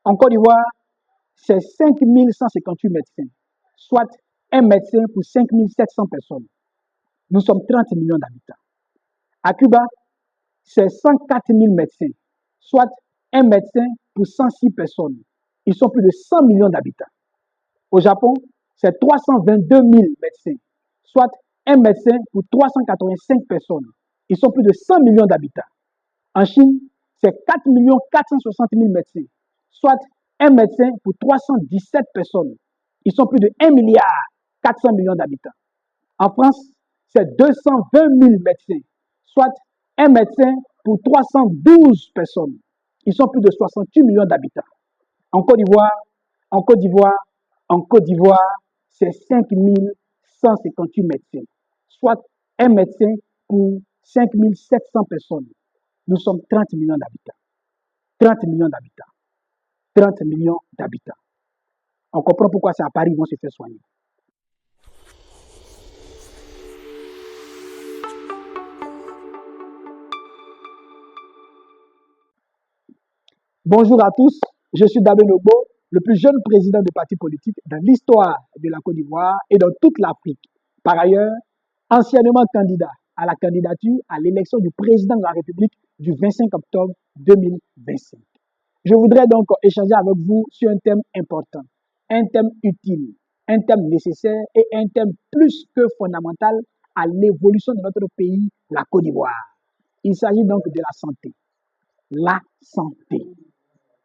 En Côte d'Ivoire, c'est 5158 médecins, soit un médecin pour 5700 personnes. Nous sommes 30 millions d'habitants. À Cuba, c'est 104 000 médecins, soit un médecin pour 106 personnes. Ils sont plus de 100 millions d'habitants. Au Japon, c'est 322 000 médecins, soit un médecin pour 385 personnes. Ils sont plus de 100 millions d'habitants. En Chine, c'est 4 460 000 médecins, soit un médecin pour 317 personnes. Ils sont plus de 1 milliard 400 millions d'habitants. En France, c'est 220 000 médecins, soit un médecin pour 312 personnes. Ils sont plus de 68 millions d'habitants. En Côte d'Ivoire, en Côte d'Ivoire, en Côte d'Ivoire, c'est 5 158 médecins, soit un médecin pour 5 700 personnes. Nous sommes 30 millions d'habitants. 30 millions d'habitants. 30 millions d'habitants. On comprend pourquoi c'est à Paris qu'ils vont se faire soigner. Bonjour à tous, je suis Dabé Nogbo, le plus jeune président de parti politique dans l'histoire de la Côte d'Ivoire et dans toute l'Afrique. Par ailleurs, anciennement candidat à la candidature à l'élection du président de la République du 25 octobre 2025. Je voudrais donc échanger avec vous sur un thème important, un thème utile, un thème nécessaire et un thème plus que fondamental à l'évolution de notre pays, la Côte d'Ivoire. Il s'agit donc de la santé. La santé.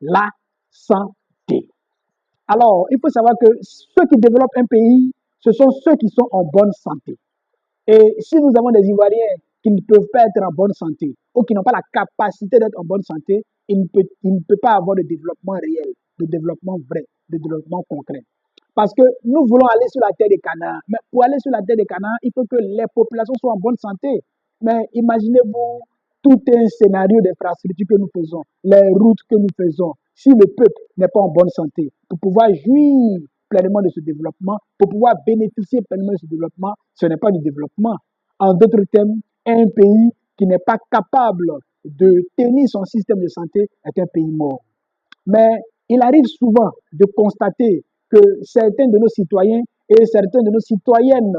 La santé. Alors, il faut savoir que ceux qui développent un pays, ce sont ceux qui sont en bonne santé. Et si nous avons des Ivoiriens qui ne peuvent pas être en bonne santé ou qui n'ont pas la capacité d'être en bonne santé, il ne peut pas avoir de développement réel, de développement vrai, de développement concret. Parce que nous voulons aller sur la terre des Canards. Mais pour aller sur la terre des Canards, il faut que les populations soient en bonne santé. Mais imaginez-vous tout un scénario d'infrastructure que nous faisons, les routes que nous faisons. Si le peuple n'est pas en bonne santé, pour pouvoir jouir pleinement de ce développement, pour pouvoir bénéficier pleinement de ce développement, ce n'est pas du développement. En d'autres termes, un pays qui n'est pas capable de tenir son système de santé est un pays mort. Mais il arrive souvent de constater que certains de nos citoyens et certaines de nos citoyennes,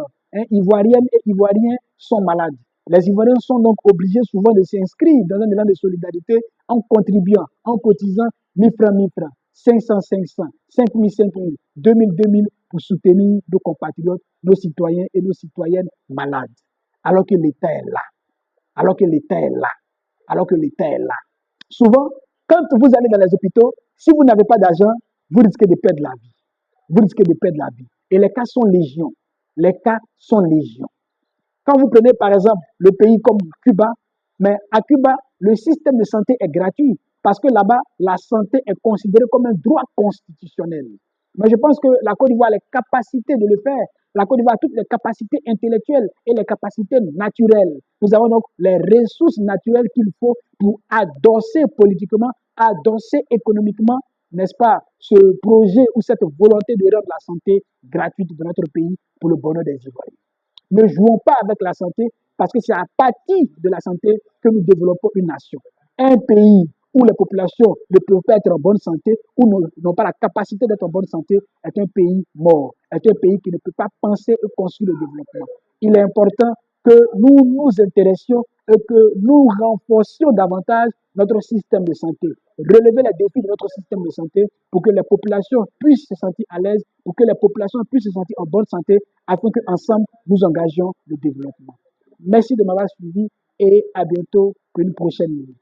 ivoiriennes et ivoiriens, sont malades. Les Ivoiriens sont donc obligés souvent de s'inscrire dans un élan de solidarité en contribuant, en cotisant 1000 francs, 1000 francs, 500, 500, 5000, 5000, 2000, 2000 pour soutenir nos compatriotes, nos citoyens et nos citoyennes malades. Alors que l'État est là. Alors que l'État est là. Alors que l'État est là. Souvent, quand vous allez dans les hôpitaux, si vous n'avez pas d'argent, vous risquez de perdre la vie. Vous risquez de perdre la vie. Et les cas sont légion. Les cas sont légion. Quand vous prenez par exemple le pays comme Cuba, mais à Cuba, le système de santé est gratuit parce que là-bas, la santé est considérée comme un droit constitutionnel. Mais je pense que la Côte d'Ivoire a les capacités de le faire. La Côte d'Ivoire a toutes les capacités intellectuelles et les capacités naturelles. Nous avons donc les ressources naturelles qu'il faut pour adosser politiquement, adosser économiquement, n'est-ce pas, ce projet ou cette volonté de rendre la santé gratuite de notre pays pour le bonheur des Ivoiriens. Ne jouons pas avec la santé parce que c'est à partir de la santé que nous développons une nation. Un pays où les populations ne peuvent pas être en bonne santé, ou n'ont pas la capacité d'être en bonne santé, est un pays mort, est un pays qui ne peut pas penser et construire le développement. Il est important que nous nous intéressions et que nous renforcions davantage notre système de santé, relever les défis de notre système de santé pour que les populations puissent se sentir à l'aise, pour que les populations puissent se sentir en bonne santé, afin qu'ensemble nous engagions le développement. Merci de m'avoir suivi et à bientôt pour une prochaine minute.